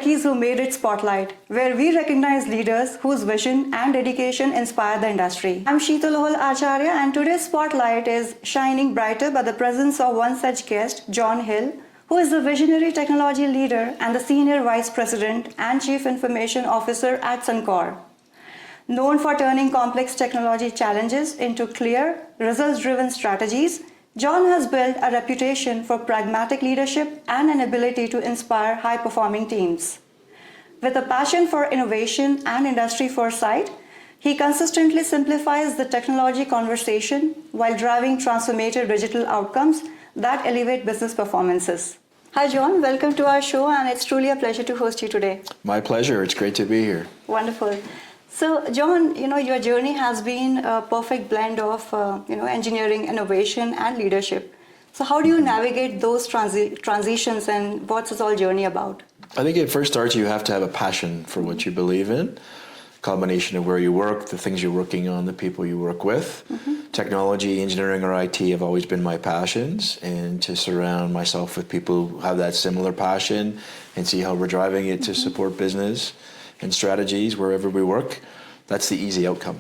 Techies who made it spotlight, where we recognize leaders whose vision and dedication inspire the industry. I'm Sheetal Acharya, and today's spotlight is shining brighter by the presence of one such guest, John Hill, who is the visionary technology leader and the Senior Vice President and Chief Information Officer at Suncor. Known for turning complex technology challenges into clear, results-driven strategies, John has built a reputation for pragmatic leadership and an ability to inspire high-performing teams. With a passion for innovation and industry foresight, he consistently simplifies the technology conversation while driving transformative digital outcomes that elevate business performances. Hi, John. Welcome to our show, and it's truly a pleasure to host you today. My pleasure. It's great to be here. Wonderful. So, John, your journey has been a perfect blend of, engineering, innovation, and leadership. So, how do you navigate those transitions, and what's this all journey about? I think it first starts, you have to have a passion for what you believe in. Combination of where you work, the things you're working on, the people you work with. Technology, engineering, or IT have always been my passions, and to surround myself with people who have that similar passion and see how we're driving it to support business and strategies wherever we work, that's the easy outcome.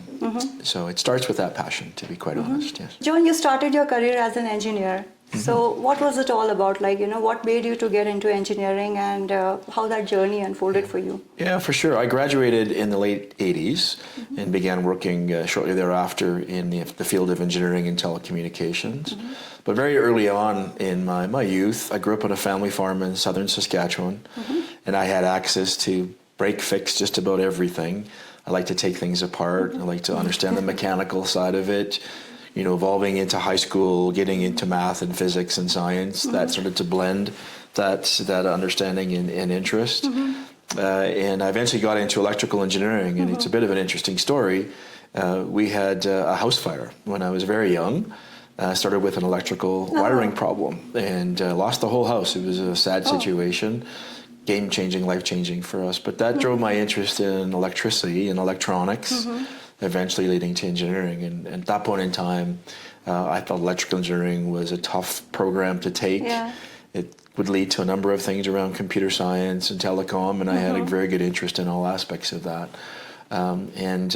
So it starts with that passion, to be quite honest. Yes. John, you started your career as an engineer. So what was it all about? What made you to get into engineering, and how that journey unfolded for you? Yeah, for sure. I graduated in the late 80s and began working shortly thereafter in the field of engineering and telecommunications. But very early on in my youth, I grew up on a family farm in southern Saskatchewan, and I had access to break, fix just about everything. I like to take things apart. I like to understand the mechanical side of it. Evolving into high school, getting into math and physics and science, that sort of to blend that understanding and interest. And I eventually got into electrical engineering, and it's a bit of an interesting story. We had a house fire when I was very young. Started with an electrical wiring problem and lost the whole house. It was a sad situation. Game-changing, life-changing for us. But that drove my interest in electricity and electronics, eventually leading to engineering. And at that point in time, I thought electrical engineering was a tough program to take. It would lead to a number of things around computer science and telecom, and I had a very good interest in all aspects of that. And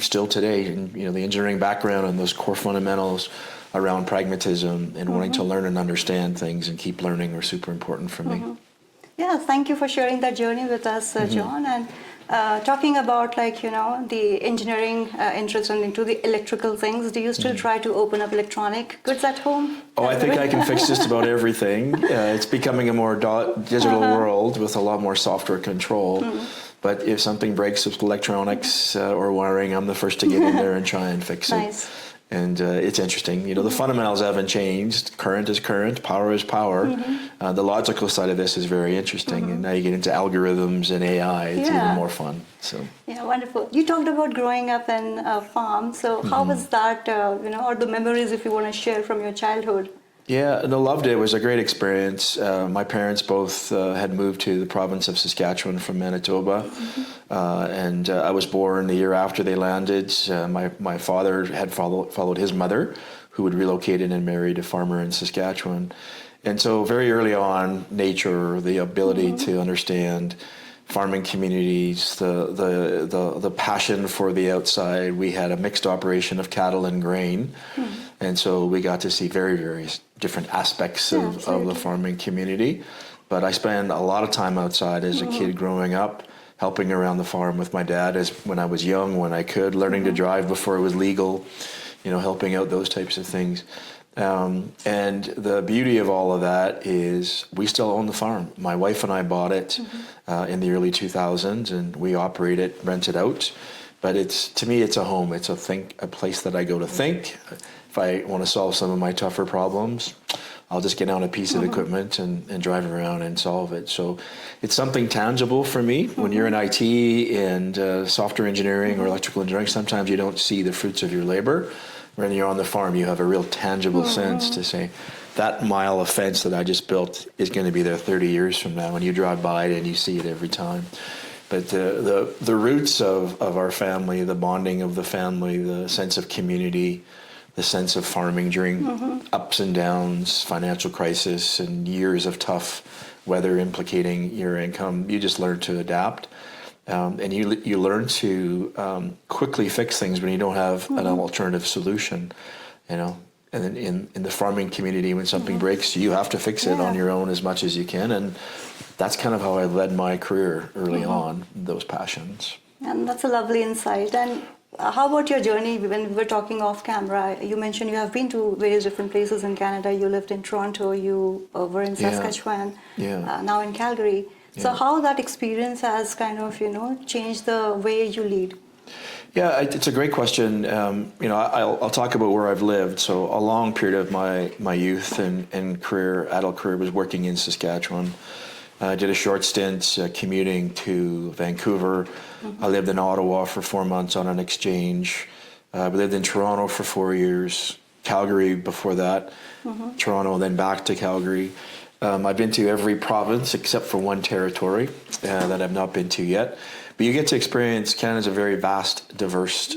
still today, the engineering background and those core fundamentals around pragmatism and wanting to learn and understand things and keep learning are super important for me. Yeah, thank you for sharing that journey with us, John. And talking about the engineering interest and into the electrical things, do you still try to open up electronic goods at home? Oh, I think I can fix just about everything. It's becoming a more digital world with a lot more software control. But if something breaks with electronics or wiring, I'm the first to get in there and try and fix it. And it's interesting. The fundamentals haven't changed. Current is current, power is power. The logical side of this is very interesting. And now you get into algorithms and AI. It's even more fun. So. Yeah, wonderful. You talked about growing up in a farm. So how was that, or the memories if you want to share from your childhood? Yeah, no, loved it. It was a great experience. My parents both had moved to the province of Saskatchewan from Manitoba, and I was born the year after they landed. My father had followed his mother, who had relocated and married a farmer in Saskatchewan. And so very early on, nature, the ability to understand farming communities, the passion for the outside. We had a mixed operation of cattle and grain. And so we got to see very, very different aspects of the farming community. But I spent a lot of time outside as a kid growing up, helping around the farm with my dad when I was young, when I could, learning to drive before it was legal, helping out those types of things. And the beauty of all of that is we still own the farm. My wife and I bought it in the early 2000s, and we operate it, rent it out. But to me, it's a home. It's a place that I go to think. If I want to solve some of my tougher problems, I'll just get out a piece of equipment and drive around and solve it. So it's something tangible for me. When you're in IT and software engineering or electrical engineering, sometimes you don't see the fruits of your labor. When you're on the farm, you have a real tangible sense to say, that mile of fence that I just built is going to be there 30 years from now, and you drive by it and you see it every time. But the roots of our family, the bonding of the family, the sense of community, the sense of farming during ups and downs, financial crisis, and years of tough weather implicating your income, you just learn to adapt. And you learn to quickly fix things when you don't have an alternative solution, And then in the farming community, when something breaks, you have to fix it on your own as much as you can. And that's kind of how I led my career early on, those passions. And that's a lovely insight. And how about your journey? When we were talking off camera, you mentioned you have been to various different places in Canada. You lived in Toronto, you were in Saskatchewan, now in Calgary. So how that experience has kind of, changed the way you lead? Yeah, it's a great question. I'll talk about where I've lived. So a long period of my youth and career, adult career, was working in Saskatchewan. I did a short stint commuting to Vancouver. I lived in Ottawa for 4 months on an exchange. We lived in Toronto for 4 years, Calgary before that, Toronto, then back to Calgary. I've been to every province except for one territory that I've not been to yet. But you get to experience Canada's a very vast, diverse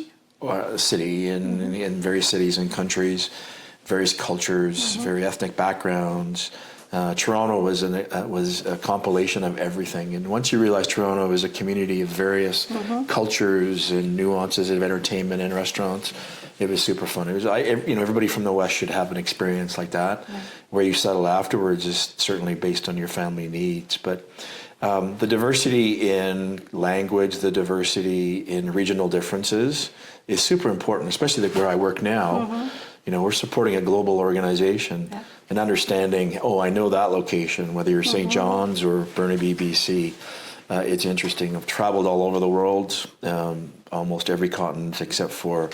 city in various cities and countries, various cultures, very ethnic backgrounds. Toronto was a compilation of everything. And once you realize Toronto is a community of various cultures and nuances of entertainment and restaurants, it was super fun. It was, everybody from the West should have an experience like that. Where you settle afterwards is certainly based on your family needs. But the diversity in language, the diversity in regional differences is super important, especially where I work now. We're supporting a global organization and understanding, I know that location, whether you're St. John's or Burnaby, BC. It's interesting. I've traveled all over the world, almost every continent except for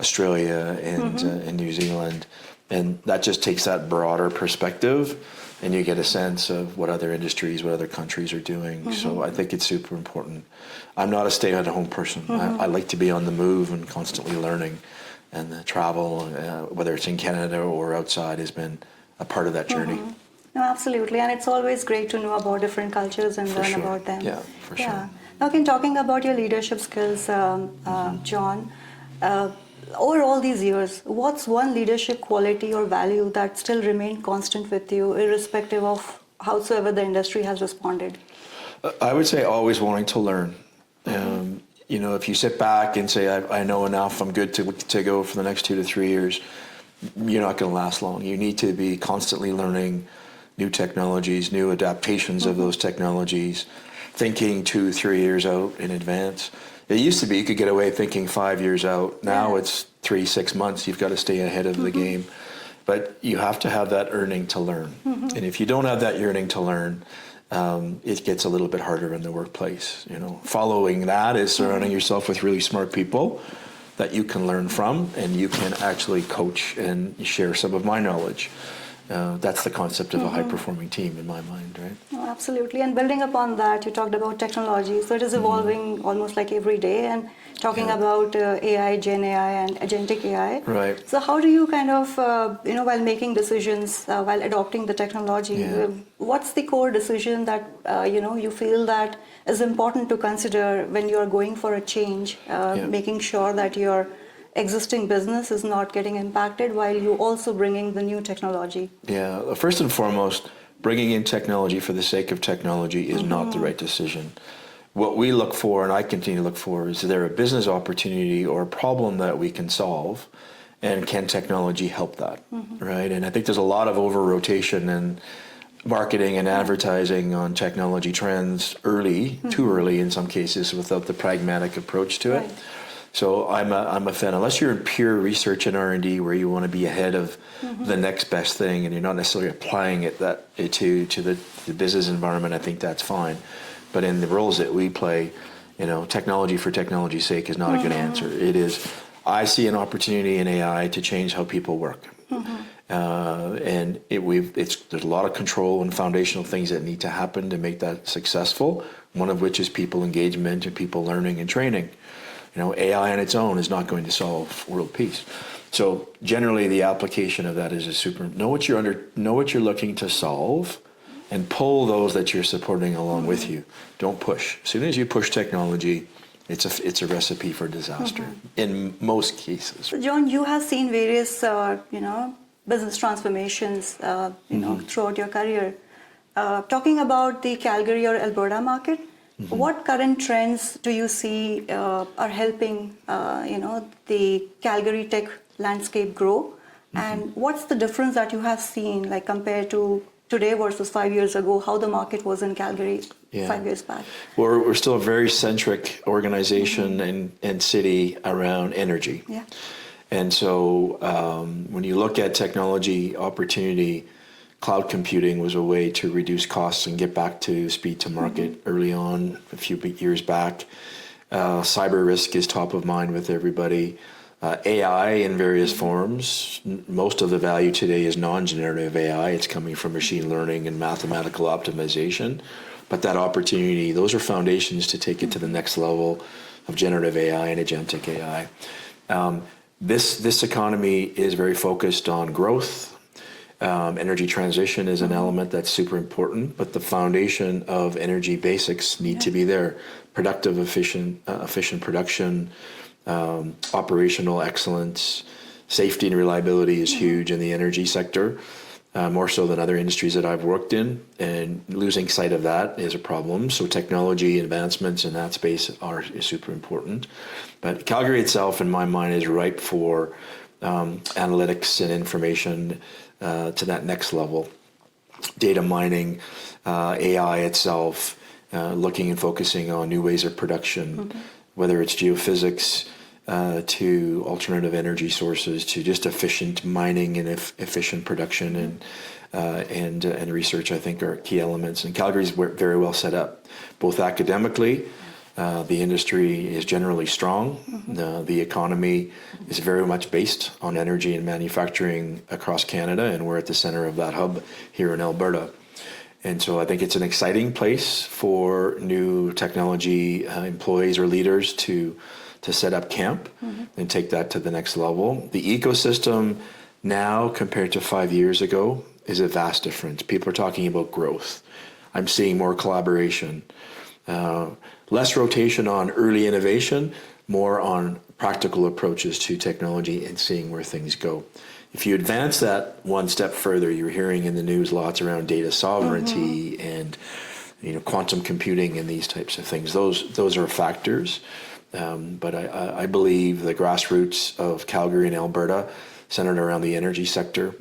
Australia and New Zealand. And that just takes that broader perspective, and you get a sense of what other industries, what other countries are doing. So I think it's super important. I'm not a stay-at-home person. I like to be on the move and constantly learning. And the travel, whether it's in Canada or outside, has been a part of that journey. No, absolutely. And it's always great to know about different cultures and learn about them. Yeah, for sure. Now, talking about your leadership skills, John, over all these years, what's one leadership quality or value that still remained constant with you, irrespective of howsoever the industry has responded? I would say always wanting to learn. If you sit back and say, I know enough, I'm good to go for the next 2 to 3 years, you're not going to last long. You need to be constantly learning new technologies, new adaptations of those technologies, thinking 2, 3 years out in advance. It used to be you could get away thinking 5 years out. Now it's 3, 6 months. You've got to stay ahead of the game. But you have to have that yearning to learn. And if you don't have that yearning to learn, it gets a little bit harder in the workplace. Following that is surrounding yourself with really smart people that you can learn from, and you can actually coach and share some of my knowledge. That's the concept of a high-performing team in my mind, right? Oh, absolutely. And building upon that, you talked about technology. So it is evolving almost like every day. And talking about AI, Gen AI, and agentic AI. Right. So how do you kind of, while making decisions, while adopting the technology, what's the core decision that, you feel that is important to consider when you are going for a change, making sure that your existing business is not getting impacted while you also bringing the new technology? Yeah, first and foremost, bringing in technology for the sake of technology is not the right decision. What we look for, and I continue to look for, is there a business opportunity or a problem that we can solve, and can technology help that, right? And I think there's a lot of over-rotation and marketing and advertising on technology trends too early in some cases, without the pragmatic approach to it. So I'm a fan. Unless you're in pure research and R&D where you want to be ahead of the next best thing, and you're not necessarily applying it to the business environment, I think that's fine. But in the roles that we play, technology for technology's sake is not a good answer. It is, I see an opportunity in AI to change how people work. And there's a lot of control and foundational things that need to happen to make that successful, one of which is people engagement and people learning and training. AI on its own is not going to solve world peace. So generally, the application of that is know what you're looking to solve, and pull those that you're supporting along with you. Don't push. As soon as you push technology, it's a recipe for disaster in most cases. So John, you have seen various business transformations throughout your career. talking about the Calgary or Alberta market, what current trends do you see are helping, the Calgary tech landscape grow? And what's the difference that you have seen, like compared to today versus 5 years ago, how the market was in Calgary 5 years back? Well, we're still a very centric organization and city around energy. Yeah. And so when you look at technology opportunity, cloud computing was a way to reduce costs and get back to speed to market early on, a few years back. Cyber risk is top of mind with everybody. AI in various forms. Most of the value today is non-generative AI. It's coming from machine learning and mathematical optimization. But that opportunity, those are foundations to take it to the next level of generative AI and agentic AI. This economy is very focused on growth. Energy transition is an element that's super important, but the foundation of energy basics need to be there. Productive, efficient production, operational excellence, safety and reliability is huge in the energy sector, more so than other industries that I've worked in, and losing sight of that is a problem. So technology advancements in that space is super important. But Calgary itself, in my mind, is ripe for analytics and information to that next level. Data mining, AI itself, looking and focusing on new ways of production, whether it's geophysics to alternative energy sources to just efficient mining and efficient production and research, I think, are key elements. And Calgary's very well set up, both academically. The industry is generally strong. The economy is very much based on energy and manufacturing across Canada, and we're at the center of that hub here in Alberta. And so I think it's an exciting place for new technology employees or leaders to set up camp and take that to the next level. The ecosystem now compared to 5 years ago is a vast difference. People are talking about growth. I'm seeing more collaboration. Less rotation on early innovation, more on practical approaches to technology and seeing where things go. If you advance that one step further, you're hearing in the news lots around data sovereignty and quantum computing and these types of things. Those are factors. But I believe the grassroots of Calgary and Alberta, centered around the energy sector,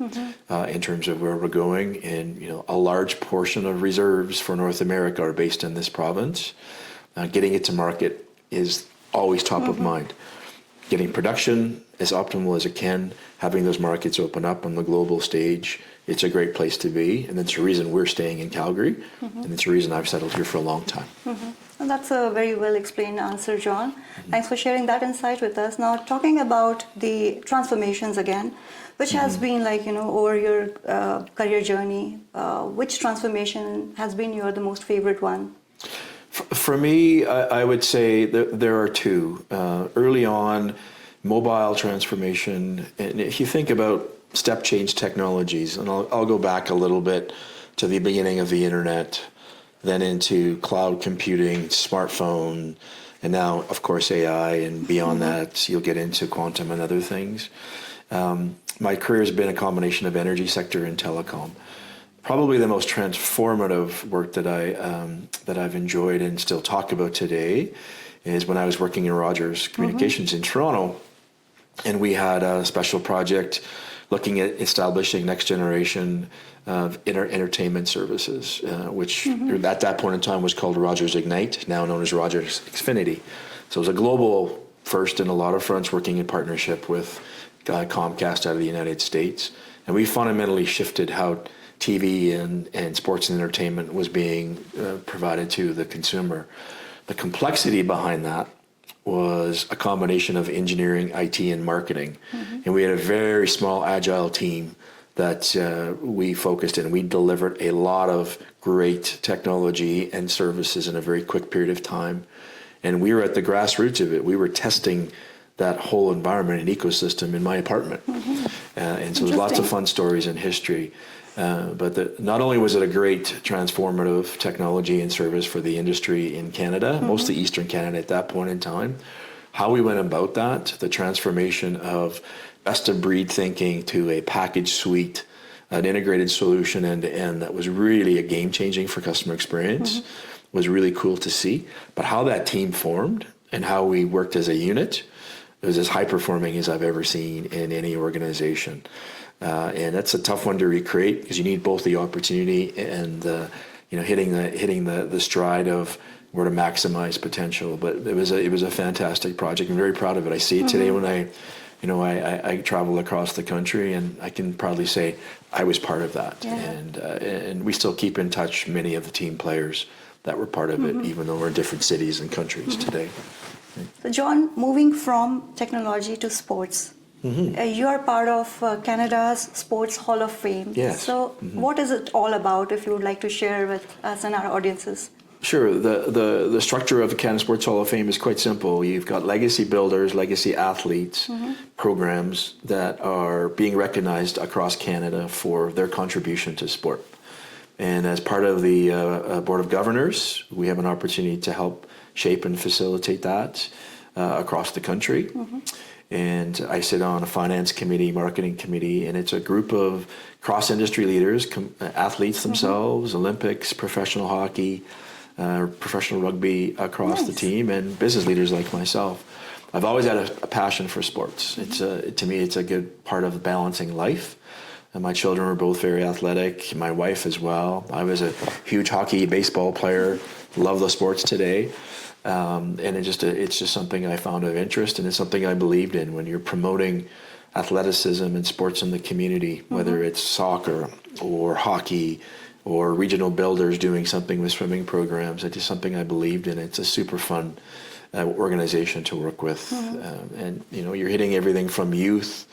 in terms of where we're going, and a large portion of reserves for North America are based in this province. Getting it to market is always top of mind. Getting production as optimal as it can, having those markets open up on the global stage, it's a great place to be, and it's the reason we're staying in Calgary, and it's the reason I've settled here for a long time. Well, that's a very well explained answer, John. Thanks for sharing that insight with us. Now, talking about the transformations again, which has been over your career journey, which transformation has been the most favorite one? For me, I would say there are two. Early on, mobile transformation, and if you think about step change technologies, and I'll go back a little bit to the beginning of the internet, then into cloud computing, smartphone, and now, of course, AI, and beyond that, you'll get into quantum and other things. My career has been a combination of energy sector and telecom. Probably the most transformative work that I've enjoyed and still talk about today is when I was working in Rogers Communications in Toronto, and we had a special project looking at establishing next generation of entertainment services, which at that point in time was called Rogers Ignite, now known as Rogers Xfinity. So it was a global first in a lot of fronts, working in partnership with Comcast out of the United States. And we fundamentally shifted how TV and sports and entertainment was being provided to the consumer. The complexity behind that was a combination of engineering, IT, and marketing. And we had a very small, agile team that we focused in. We delivered a lot of great technology and services in a very quick period of time. And we were at the grassroots of it. We were testing that whole environment and ecosystem in my apartment. And so there's lots of fun stories in history. But not only was it a great transformative technology and service for the industry in Canada, mostly Eastern Canada at that point in time, how we went about that, the transformation of best of breed thinking to a package suite an integrated solution end to end that was really a game changing for customer experience. Was really cool to see. But how that team formed and how we worked as a unit, it was as high performing as I've ever seen in any organization. And that's a tough one to recreate because you need both the opportunity and hitting the stride of where to maximize potential. But it was a fantastic project. I'm very proud of it. I see it today when I travel across the country, and I can proudly say I was part of that. Yeah. And we still keep in touch, many of the team players that were part of it, even though we're in different cities and countries today. So John, moving from technology to sports, you are part of Canada's Sports Hall of Fame. Yes. So what is it all about, if you would like to share with us and our audiences? Sure. The structure of the Canada Sports Hall of Fame is quite simple. You've got legacy builders, legacy athletes, programs that are being recognized across Canada for their contribution to sport. And as part of the Board of Governors, we have an opportunity to help shape and facilitate that across the country. And I sit on a finance committee, marketing committee, and it's a group of cross-industry leaders, athletes themselves, Olympics, professional hockey, professional rugby across the team, and business leaders like myself. I've always had a passion for sports. To me, it's a good part of balancing life. And my children were both very athletic, my wife as well. I was a huge hockey, baseball player, love the sports today. And it's just something I found of interest, and it's something I believed in. When you're promoting athleticism and sports in the community, whether it's soccer or hockey or regional builders doing something with swimming programs, it's just something I believed in. It's a super fun organization to work with. And you're hitting everything from youth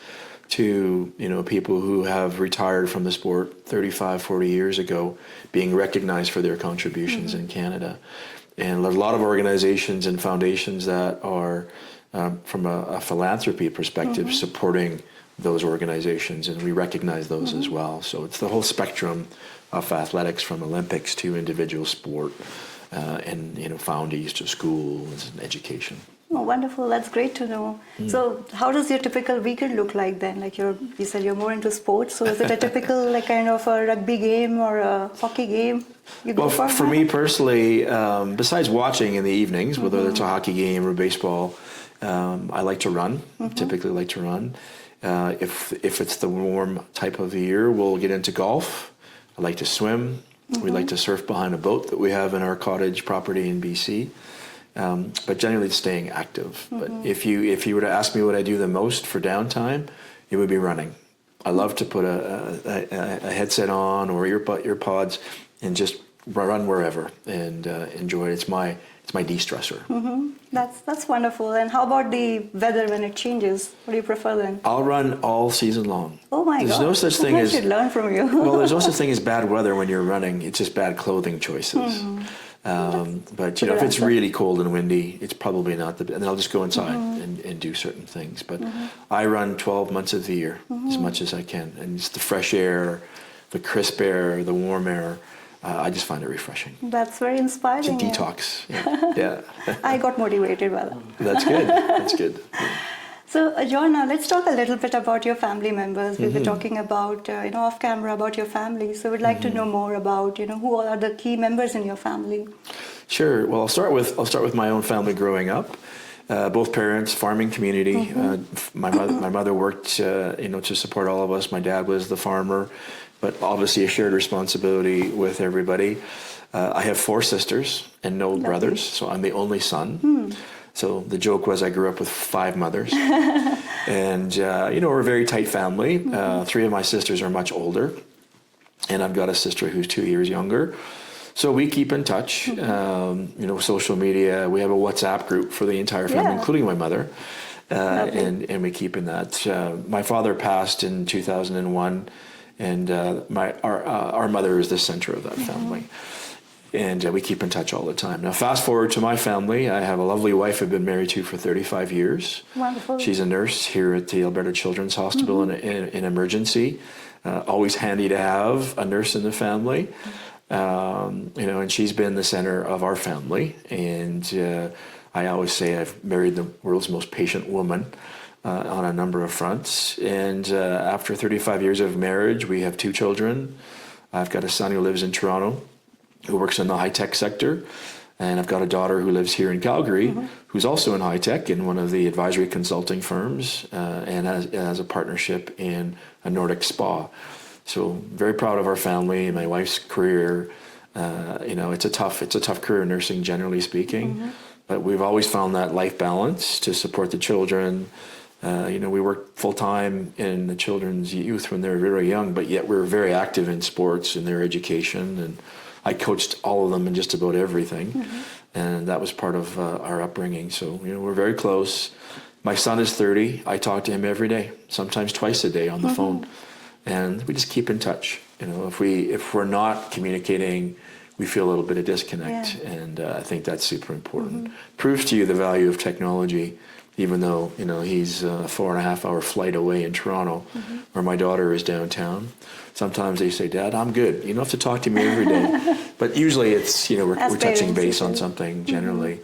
to people who have retired from the sport 35, 40 years ago, being recognized for their contributions in Canada. And there's a lot of organizations and foundations that are, from a philanthropy perspective, supporting those organizations, and we recognize those as well. So it's the whole spectrum of athletics, from Olympics to individual sport, and foundies to schools and education. Oh, wonderful. That's great to know. So how does your typical weekend look like then? Like you said you're more into sports. So is it a typical kind of a rugby game or a hockey game you go for? For me personally, besides watching in the evenings, whether it's a hockey game or baseball, I like to run, typically like to run. If it's the warm type of the year, we'll get into golf. I like to swim. We like to surf behind a boat that we have in our cottage property in BC. But generally staying active. But if you were to ask me what I do the most for downtime, it would be running. I love to put a headset on or earpods and just run wherever and enjoy it. It's my de-stressor. That's wonderful. And how about the weather when it changes? What do you prefer then? I'll run all season long. Oh my God! There's no such thing as. I should learn from you. Well, there's no such thing as bad weather when you're running. It's just bad clothing choices. But if it's really cold and windy, it's probably not and then I'll just go inside and do certain things. But I run 12 months of the year as much as I can, and it's the fresh air, the crisp air, the warm air. I just find it refreshing. That's very inspiring. It's a detox. Yeah. I got motivated by that. That's good. That's good. So, John, let's talk a little bit about your family members. We were talking about, off camera about your family. So, we'd like to know more about, who all are the key members in your family. Sure. Well, I'll start with my own family growing up. Both parents, farming community. My mother worked, to support all of us. My dad was the farmer, but obviously a shared responsibility with everybody. I have 4 sisters and no brothers, so I'm the only son. So the joke was I grew up with 5 mothers. And, we're a very tight family. 3 of my sisters are much older. And I've got a sister who's 2 years younger. So we keep in touch, social media. We have a WhatsApp group for the entire family, including my mother. And we keep in that. My father passed in 2001. And our mother is the center of that family. And we keep in touch all the time. Now, fast forward to my family. I have a lovely wife I've been married to for 35 years. Wonderful. She's a nurse here at the Alberta Children's Hospital in emergency. Always handy to have a nurse in the family. And she's been the center of our family. And I always say I've married the world's most patient woman. on a number of fronts. And after 35 years of marriage, we have 2 children. I've got a son who lives in Toronto, who works in the high-tech sector. And I've got a daughter who lives here in Calgary, who's also in high-tech in one of the advisory consulting firms, and has a partnership in a Nordic spa. So very proud of our family and my wife's career. It's a tough career, nursing generally speaking, but we've always found that life balance to support the children. We work full-time in the children's youth when they're very young, but yet we're very active in sports and their education, and I coached all of them in just about everything, and that was part of our upbringing. So, we're very close. My son is 30. I talk to him every day, sometimes twice a day on the phone, and we just keep in touch. If we're not communicating, we feel a little bit of disconnect, and I think that's super important. Proves to you the value of technology, even though he's a 4.5-hour flight away in Toronto, where my daughter is downtown. Sometimes they say, "Dad, I'm good. You don't have to talk to me every day." But usually it's we're touching base on something generally.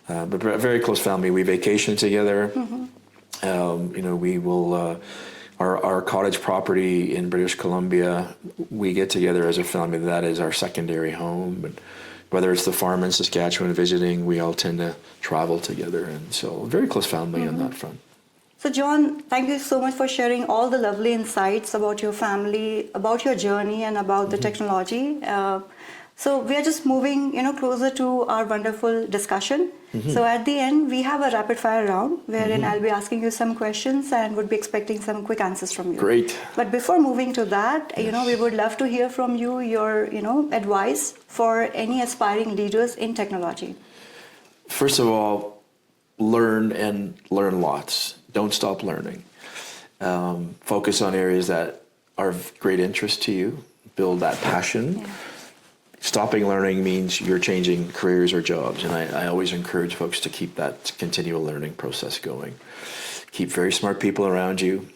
But we're a very close family. We vacation together. We will. Our cottage property in British Columbia, we get together as a family. That is our secondary home. And whether it's the farm in Saskatchewan visiting, we all tend to travel together. And so, a very close family on that front. So, John, thank you so much for sharing all the lovely insights about your family, about your journey, and about the technology. So we are just moving, closer to our wonderful discussion. So at the end, we have a rapid fire round wherein I'll be asking you some questions and would be expecting some quick answers from you. Great. But before moving to that, we would love to hear from you your, advice for any aspiring leaders in technology. First of all, learn lots. Don't stop learning. Focus on areas that are of great interest to you. Build that passion. Yeah. Stopping learning means you're changing careers or jobs, and I always encourage folks to keep that continual learning process going. Keep very smart people around you.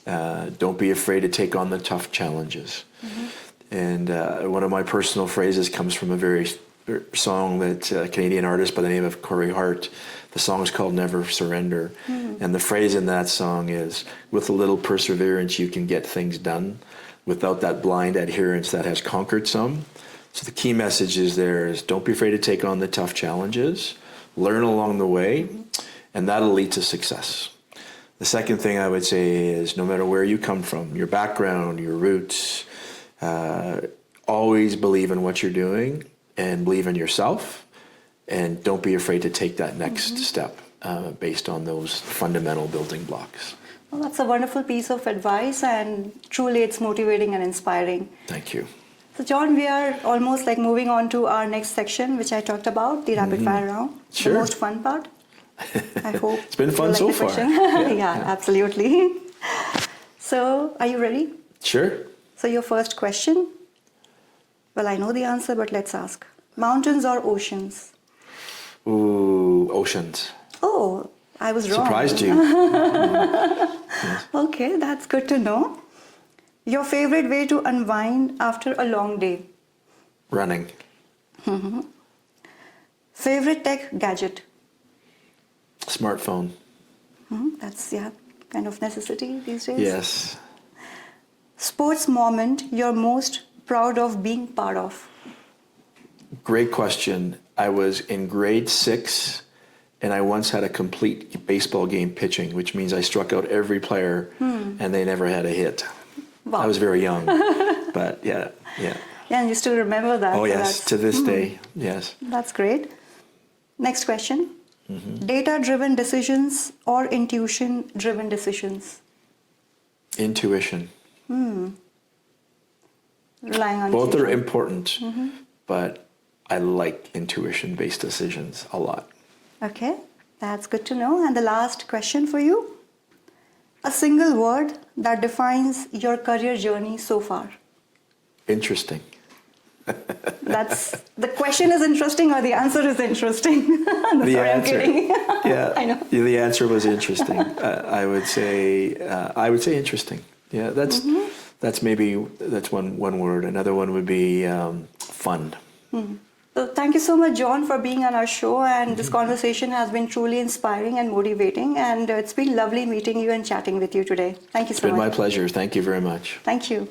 Don't be afraid to take on the tough challenges. And one of my personal phrases comes from a very song that a Canadian artist by the name of Corey Hart. The song is called Never Surrender. And the phrase in that song is, with a little perseverance, you can get things done. Without that blind adherence that has conquered some. So the key message is don't be afraid to take on the tough challenges, learn along the way, and that'll lead to success. The second thing I would say is no matter where you come from, your background, your roots, always believe in what you're doing and believe in yourself, and don't be afraid to take that next step based on those fundamental building blocks. Well, that's a wonderful piece of advice, and truly it's motivating and inspiring. Thank you. So, John, we are almost moving on to our next section, which I talked about, the rapid fire round. Sure. The most fun part. I hope. It's been fun so far. Yeah, absolutely. So, are you ready? Sure. So, your first question. Well, I know the answer, but let's ask. Mountains or oceans? Ooh, oceans. Oh, I was wrong. Surprised you. Yes. Okay, that's good to know. Your favorite way to unwind after a long day? Running. Favorite tech gadget? Smartphone. That's, kind of necessity these days. Yes. Sports moment you're most proud of being part of? Great question. I was in grade 6, and I once had a complete baseball game pitching, which means I struck out every player, and they never had a hit. Wow. I was very young, but yeah. Yeah, and you still remember that. Oh, yes, to this day, yes. That's great. Next question. Data-driven decisions or intuition-driven decisions? Intuition. Relying on Both intuition. are important, but I like intuition-based decisions a lot. Okay, that's good to know. And the last question for you. A single word that defines your career journey so far? Interesting. The question is interesting or the answer is interesting? Sorry, I'm kidding. Yeah, I know. the answer was interesting. I would say interesting. Yeah, that's one word. Another one would be fun. So thank you so much, John, for being on our show. And this conversation has been truly inspiring and motivating. And it's been lovely meeting you and chatting with you today. Thank you so much. It's been my pleasure. Thank you very much. Thank you.